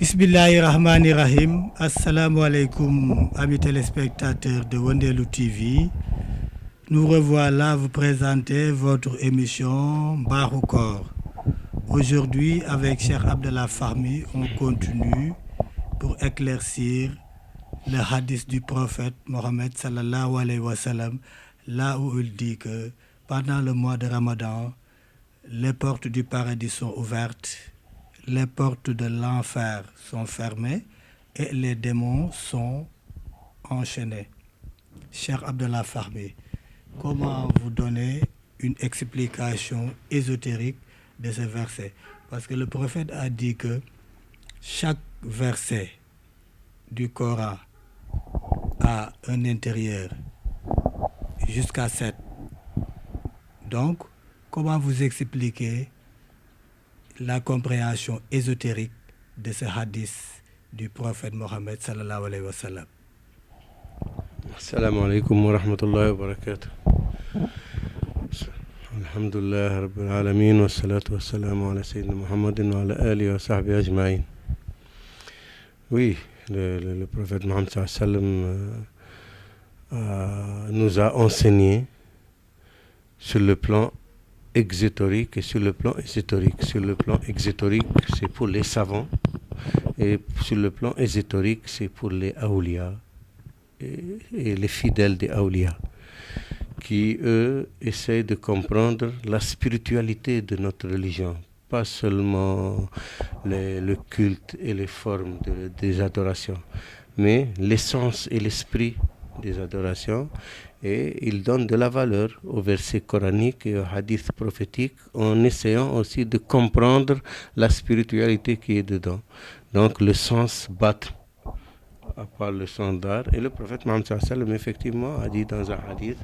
Bismillahirrahmanirrahim. Assalamu alaikum, amis téléspectateurs de Wondelou TV. Nous revoilà vous présenter votre émission Baroukor. Aujourd'hui, avec Cheikh Abdallah Fahmi, on continue pour éclaircir le hadith du prophète Mohammed sallallahu alayhi wa sallam, là où il dit que pendant le mois de Ramadan, les portes du paradis sont ouvertes, les portes de l'enfer sont fermées et les démons sont enchaînés. Cheikh Abdallah Fahmi, comment vous donner une explication ésotérique de ce verset? Parce que le prophète a dit que chaque verset du Coran a un intérieur jusqu'à 7. Donc, comment vous expliquez la compréhension ésotérique de ce hadith du prophète Mohammed sallallahu alayhi wa sallam? Assalamu alaikum wa rahmatullahi wa barakatuh. Alhamdulillah rabbil alamin wa salatu wa salamu ala sayyidina Muhammadin wa ala alihi wa sahbihi ajma'in. Oui, le prophète Mohammed sallallahu alayhi wa sallam nous a enseigné sur le plan exotérique et sur le plan ésotérique. Sur le plan exotérique, c'est pour les savants, et sur le plan ésotérique, c'est pour les awliya et les fidèles des awliya, qui eux essayent de comprendre la spiritualité de notre religion, pas seulement le culte et les formes des adorations, mais l'essence et l'esprit des adorations. Et il donne de la valeur aux versets coraniques et aux hadiths prophétiques en essayant aussi de comprendre la spiritualité qui est dedans. Donc le sens battre, à part le sens d'art. Et le prophète Mohammed sallallahu alayhi wa sallam effectivement a dit dans un hadith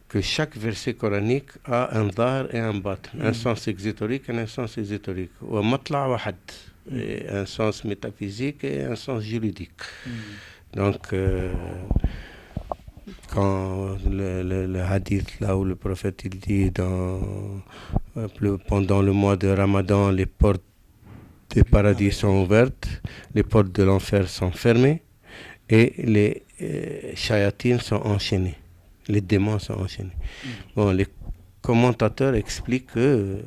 que chaque verset coranique a un dar et un bat, un sens exotérique et un sens ésotérique. Wa matla wa had, un sens métaphysique et un sens juridique. Donc quand le hadith là où le prophète il dit pendant le mois de Ramadan, les portes des paradis sont ouvertes, les portes de l'enfer sont fermées et les shayatines sont enchaînés, les démons sont enchaînés. Bon, les commentateurs expliquent que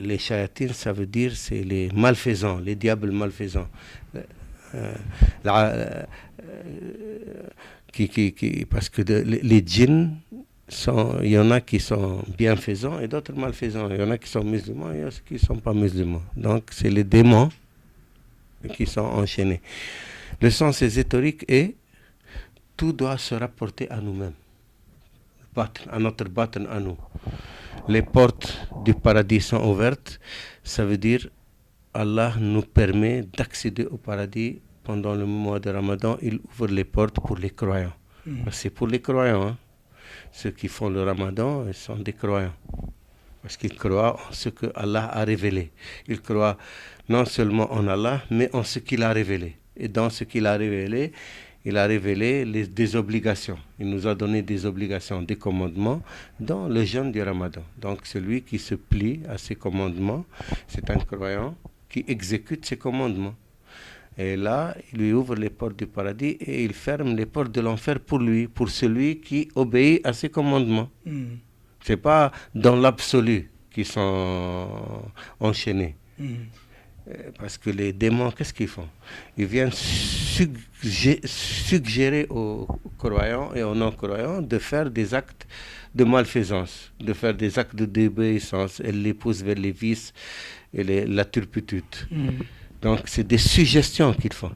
les shayatines, ça veut dire c'est les malfaisants, les diables malfaisants. Parce que les djinns, il y en a qui sont bienfaisants et d'autres malfaisants. Il y en a qui sont musulmans et il y en a qui ne sont pas musulmans. Donc c'est les démons qui sont enchaînés. Le sens ésotérique est tout doit se rapporter à nous-mêmes, à notre battre à nous. Les portes du paradis sont ouvertes, ça veut dire Allah nous permet d'accéder au paradis pendant le mois de Ramadan. Il ouvre les portes pour les croyants. C'est pour les croyants. Hein. Ceux qui font le Ramadan, ils sont des croyants. Parce qu'ils croient en ce que Allah a révélé. Ils croient non seulement en Allah, mais en ce qu'il a révélé. Et dans ce qu'il a révélé, il a révélé des obligations. Il nous a donné des obligations, des commandements dans le jeûne du Ramadan. Donc celui qui se plie à ces commandements, c'est un croyant qui exécute ces commandements. Et là, il lui ouvre les portes du paradis et il ferme les portes de l'enfer pour lui, pour celui qui obéit à ses commandements. C'est pas dans l'absolu qu'ils sont enchaînés. Parce que les démons, qu'est-ce qu'ils font? Ils viennent suggérer aux croyants et aux non-croyants de faire des actes de malfaisance, de faire des actes de désobéissance. Elles les poussent vers les vices et la turpitude. Donc c'est des suggestions qu'ils font.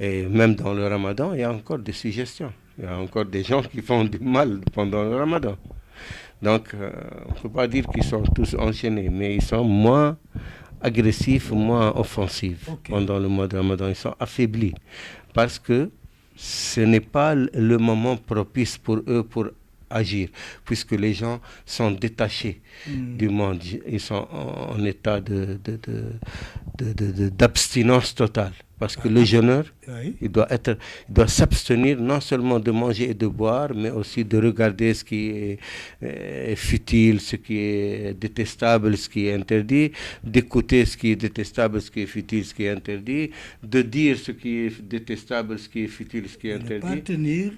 Et même dans le Ramadan, il y a encore des suggestions. Il y a encore des gens qui font du mal pendant le Ramadan. Donc on ne peut pas dire qu'ils sont tous enchaînés, mais ils sont moins agressifs, moins offensifs. Pendant le mois de Ramadan. Ils sont affaiblis parce que ce n'est pas le moment propice pour eux pour agir, puisque les gens sont détachés du monde. Ils sont en état d'abstinence totale. Parce que le jeûneur, il doit s'abstenir non seulement de manger et de boire, mais aussi de regarder ce qui est futile, ce qui est détestable, ce qui est interdit, d'écouter ce qui est détestable, ce qui est futile, ce qui est interdit, de dire ce qui est détestable, ce qui est futile, ce qui est interdit. Ne pas tenir,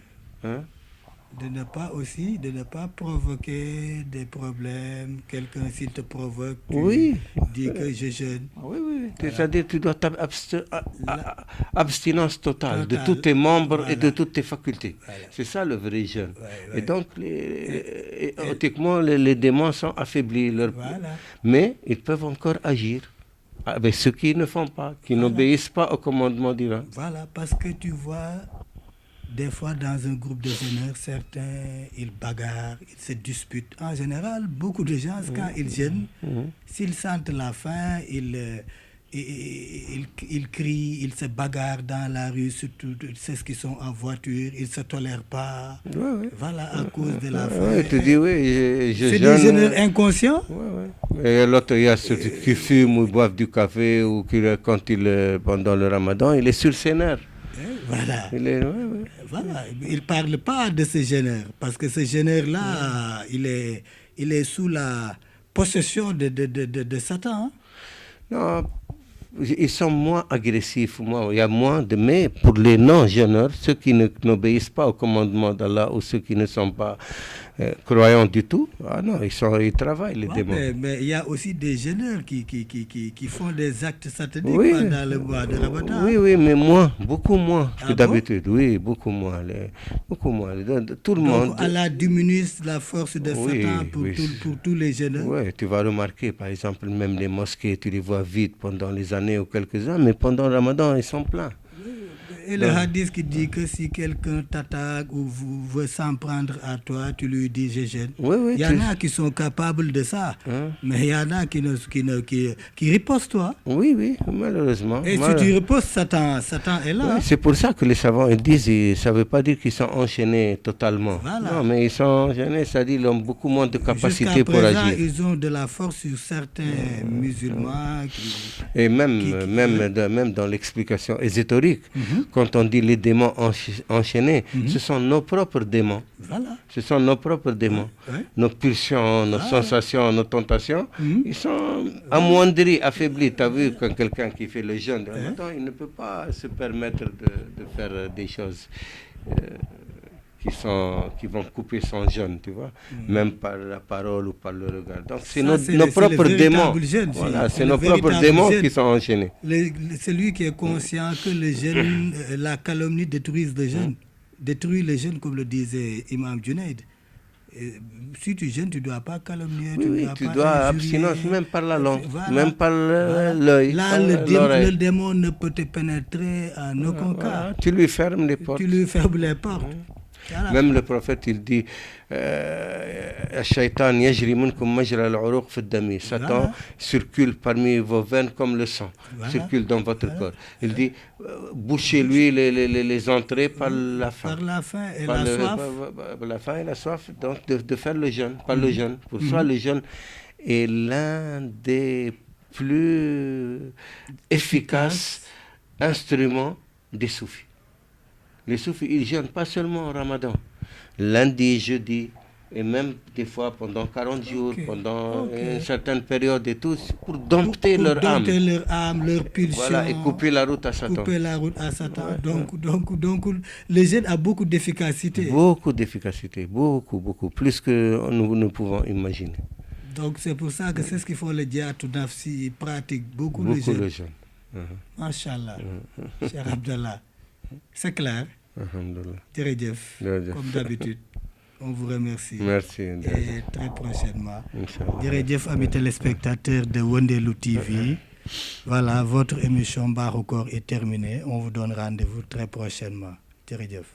de ne pas provoquer des problèmes. Quelqu'un, s'il te provoque, tu dis que je jeûne. Oui. C'est-à-dire que tu dois abstinence totale de tous tes membres et de toutes tes facultés. Voilà. C'est ça le vrai jeûne. Et donc, éthiquement, les démons sont affaiblis. Mais ils peuvent encore agir avec ceux qui ne font pas, qui n'obéissent pas au commandement divin. Voilà, parce que tu vois, des fois dans un groupe de jeûneurs, certains, ils bagarrent, ils se disputent. En général, beaucoup de gens, quand ils jeûnent, s'ils sentent la faim, ils crient, ils se bagarrent dans la rue, surtout ceux qui sont en voiture, ils ne se tolèrent pas. Voilà, à cause de la faim. Tu dis, c'est des jeûneurs inconscients. Et l'autre, il y a ceux qui fument ou boivent du café, ou pendant le ramadan, il est sur ses nerfs. Voilà. Voilà. Il ne parle pas de ce jeûneur, parce que ce jeûneur-là, il est sous la possession de Satan. Non, ils sont moins agressifs, il y a moins mais pour les non-jeûneurs, ceux qui n'obéissent pas au commandement d'Allah ou ceux qui ne sont pas croyants du tout, ils travaillent, les démons. Mais il y a aussi des jeûneurs qui font des actes sataniques pendant le mois de Ramadan. Oui, mais beaucoup moins que d'habitude. Oui, beaucoup moins. Tout le monde. Allah diminue la force de Satan pour tous les jeûneurs. Oui, tu vas remarquer, par exemple, même les mosquées, tu les vois vides pendant les années ou quelques ans, mais pendant le Ramadan, ils sont pleins. Et le hadith qui dit que si quelqu'un t'attaque ou veut s'en prendre à toi, tu lui dis je jeûne. Il y en a qui sont capables de ça, mais il y en a qui ripostent toi. Oui, malheureusement. Et si tu ripostes, Satan est là. C'est pour ça que les savants ils disent, ça ne veut pas dire qu'ils sont enchaînés totalement. Non, mais ils sont enchaînés, c'est-à-dire qu'ils ont beaucoup moins de capacité pour agir. Ils ont de la force sur certains musulmans. Et même dans l'explication ésotérique, quand on dit les démons enchaînés, ce sont nos propres démons. Ce sont nos propres démons. Nos pulsions, nos sensations, nos tentations, ils sont amoindris, affaiblis. Tu as vu, quand quelqu'un qui fait le jeûne, il ne peut pas se permettre de faire des choses qui vont couper son jeûne, tu vois, même par la parole ou par le regard. Donc c'est nos propres démons. C'est nos propres démons qui sont enchaînés. Celui qui est conscient que le jeûne, la calomnie détruit le jeûne, comme le disait Imam Junaid. Si tu jeûnes, tu ne dois pas calomnier, tu dois abstinence même par la langue, même par l'œil. Là, le démon ne peut te pénétrer en aucun cas. Tu lui fermes les portes. Même le prophète, il dit Shaitan yajri minkum majra al-uruq fi ad-dami. Satan circule parmi vos veines comme le sang, circule dans votre corps. Il dit bouchez-lui les entrées par la faim. Par la faim et la soif. La faim et la soif, donc de faire le jeûne, par le jeûne. Pour soi, le jeûne est l'un des plus efficaces instruments des soufis. Les soufis, ils jeûnent pas seulement au Ramadan, lundi, jeudi, et même des fois pendant 40 jours, pendant une certaine période et tout, pour dompter leur âme. Leur pulsion. Voilà, et couper la route à Satan. Donc, le jeûne a beaucoup d'efficacité. Beaucoup, plus que nous ne pouvons imaginer. Donc c'est pour ça que c'est ce qu'ils font les Djihadou Nafsi, ils pratiquent beaucoup le jeûne. Machallah, cher Abdallah. C'est clair. Jërëjëf. Comme d'habitude, on vous remercie. Merci. Et très prochainement. Jërëjëf, amis téléspectateurs de Wondelou TV. Voilà, votre émission Mbaaxu Koor est terminée. On vous donne rendez-vous très prochainement. Jërëjëf.